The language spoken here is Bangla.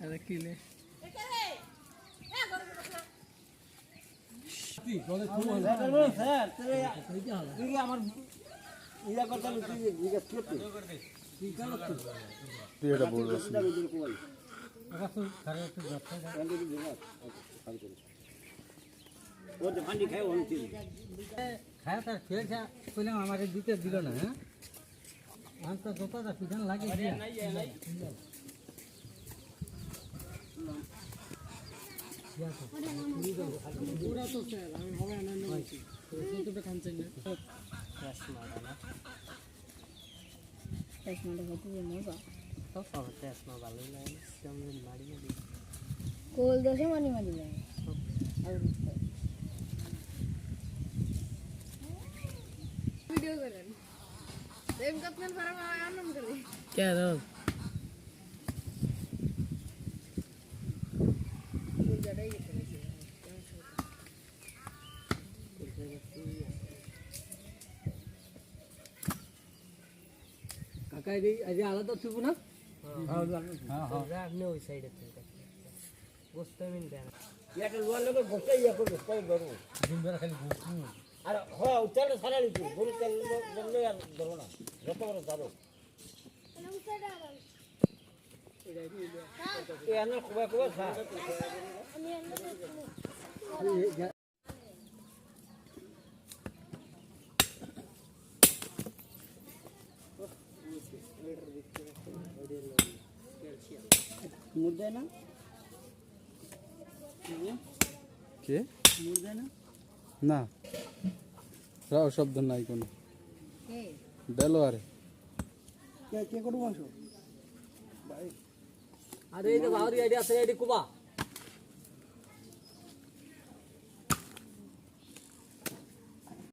আরে কিলে স্যার তুই আমার ইয়া কথা তুই জিজ্ঞেস করতে কি কালো তুই এটা বলছিস আচ্ছা তো খারে একটু যাচ্ছে কান্দি দিবা খালি করে ও যে পানি খায় ওই তুই খায় তার ফেলছা কইলাম আমারে দিতে দিল না হ্যাঁ আমি তো যতটা পিছন লাগে দিয়া পুরা তো স্যার আমি হবে না নিয়েছি তো কাঁচেন না টেস্টমাটা হতে যে মজা তো সব টেস্টমা ভালোই লাগে সামনে মারিয়ে দিই কোল দোষে মারি মারি যায় আর ভিডিও করেন দেম কতন ফারাম আনন্দ করে কে দাও কাকাই রে আজ আলাদা ছিল না হ্যাঁ হ্যাঁ আপনি ওই সাইডে থেকে বসতে মিন দেন এটা লোয়ার লোকে বসে ইয়া করবে কই ধরো দিনবেলা খালি ঘুরছু আর হ্যাঁ উচ্চারণ সারা লিখু বলি তেল বললে আর ধরো না যত বড় যাবো এই আনা কুবা কুবা খা আমি মুর্দে না কে মুর্দে না না রাও শব্দ নাই কোনো কে দেলো আরে কে কে কোন মাংস ভাই আরে এই যে বাউরি আইডিয়া আছে এডি কুবা